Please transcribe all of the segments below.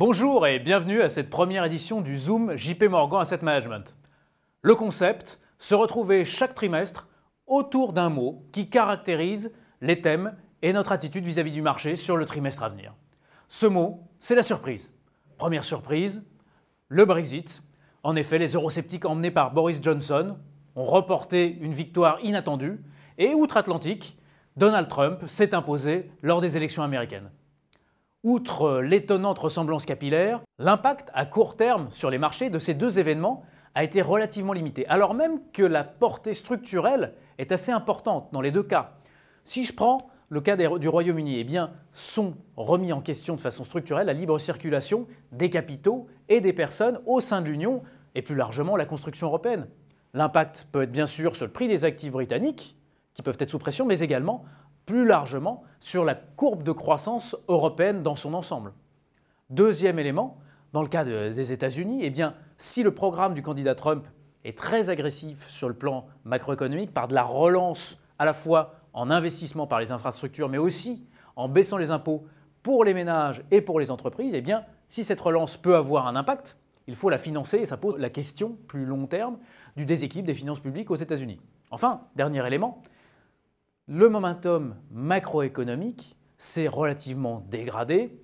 Bonjour et bienvenue à cette première édition du Zoom JP Morgan Asset Management. Le concept, se retrouver chaque trimestre autour d'un mot qui caractérise les thèmes et notre attitude vis-à-vis du marché sur le trimestre à venir. Ce mot, c'est la surprise. Première surprise, le Brexit. En effet, les eurosceptiques emmenés par Boris Johnson ont reporté une victoire inattendue et outre-Atlantique, Donald Trump s'est imposé lors des élections américaines. Outre l'étonnante ressemblance capillaire, l'impact à court terme sur les marchés de ces deux événements a été relativement limité, alors même que la portée structurelle est assez importante dans les deux cas. Si je prends le cas du Royaume-Uni, eh bien, sont remis en question de façon structurelle la libre circulation des capitaux et des personnes au sein de l'Union et plus largement la construction européenne. L'impact peut être bien sûr sur le prix des actifs britanniques, qui peuvent être sous pression, mais également plus largement sur la courbe de croissance européenne dans son ensemble. Deuxième élément, dans le cas des États-Unis, eh bien, si le programme du candidat Trump est très agressif sur le plan macroéconomique, par de la relance à la fois en investissement par les infrastructures, mais aussi en baissant les impôts pour les ménages et pour les entreprises, eh bien, si cette relance peut avoir un impact, il faut la financer et ça pose la question plus long terme du déséquilibre des finances publiques aux États-Unis. Enfin, dernier élément, le momentum macroéconomique s'est relativement dégradé.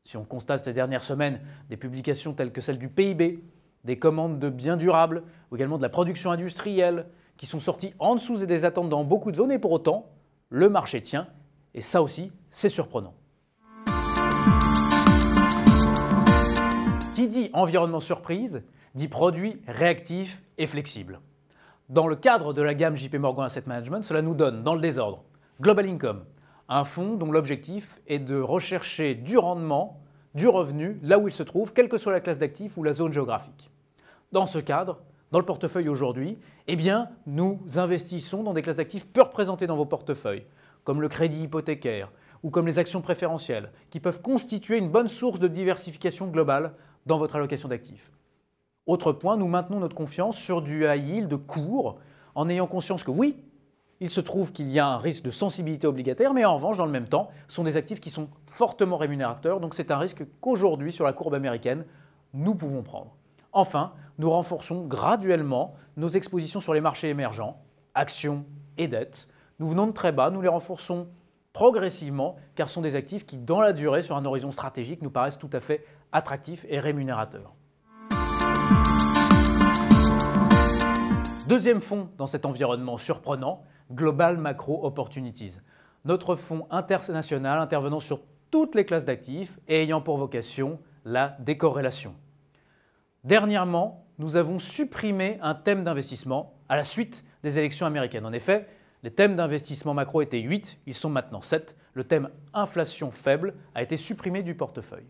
Si on constate ces dernières semaines des publications telles que celle du PIB, des commandes de biens durables, ou également de la production industrielle, qui sont sorties en dessous des attentes dans beaucoup de zones, et pour autant, le marché tient, et ça aussi, c'est surprenant. Qui dit environnement surprise, dit produit réactif et flexible. Dans le cadre de la gamme JP Morgan Asset Management, cela nous donne, dans le désordre, Global Income, un fonds dont l'objectif est de rechercher du rendement, du revenu, là où il se trouve, quelle que soit la classe d'actifs ou la zone géographique. Dans ce cadre, dans le portefeuille aujourd'hui, eh bien, nous investissons dans des classes d'actifs peu représentées dans vos portefeuilles, comme le crédit hypothécaire ou comme les actions préférentielles, qui peuvent constituer une bonne source de diversification globale dans votre allocation d'actifs. Autre point, nous maintenons notre confiance sur du high yield court, en ayant conscience que oui, il se trouve qu'il y a un risque de sensibilité obligataire, mais en revanche, dans le même temps, ce sont des actifs qui sont fortement rémunérateurs, donc c'est un risque qu'aujourd'hui, sur la courbe américaine, nous pouvons prendre. Enfin, nous renforçons graduellement nos expositions sur les marchés émergents, actions et dettes. Nous venons de très bas, nous les renforçons progressivement, car ce sont des actifs qui, dans la durée, sur un horizon stratégique, nous paraissent tout à fait attractifs et rémunérateurs. Deuxième fonds dans cet environnement surprenant, Global Macro Opportunities. Notre fonds international intervenant sur toutes les classes d'actifs et ayant pour vocation la décorrélation. Dernièrement, nous avons supprimé un thème d'investissement à la suite des élections américaines. En effet, les thèmes d'investissement macro étaient 8, ils sont maintenant 7. Le thème inflation faible a été supprimé du portefeuille.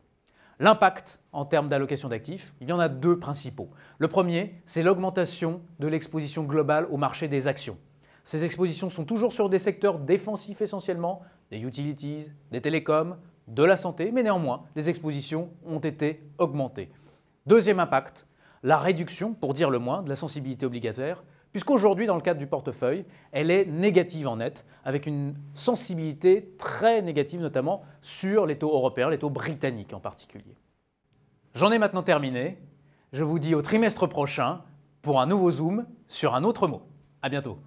L'impact en termes d'allocation d'actifs, il y en a deux principaux. Le premier, c'est l'augmentation de l'exposition globale au marché des actions. Ces expositions sont toujours sur des secteurs défensifs essentiellement, des utilities, des télécoms, de la santé, mais néanmoins, les expositions ont été augmentées. Deuxième impact, la réduction, pour dire le moins, de la sensibilité obligataire, puisqu'aujourd'hui, dans le cadre du portefeuille, elle est négative en net, avec une sensibilité très négative, notamment sur les taux européens, les taux britanniques en particulier. J'en ai maintenant terminé. Je vous dis au trimestre prochain pour un nouveau Zoom sur un autre mot. À bientôt.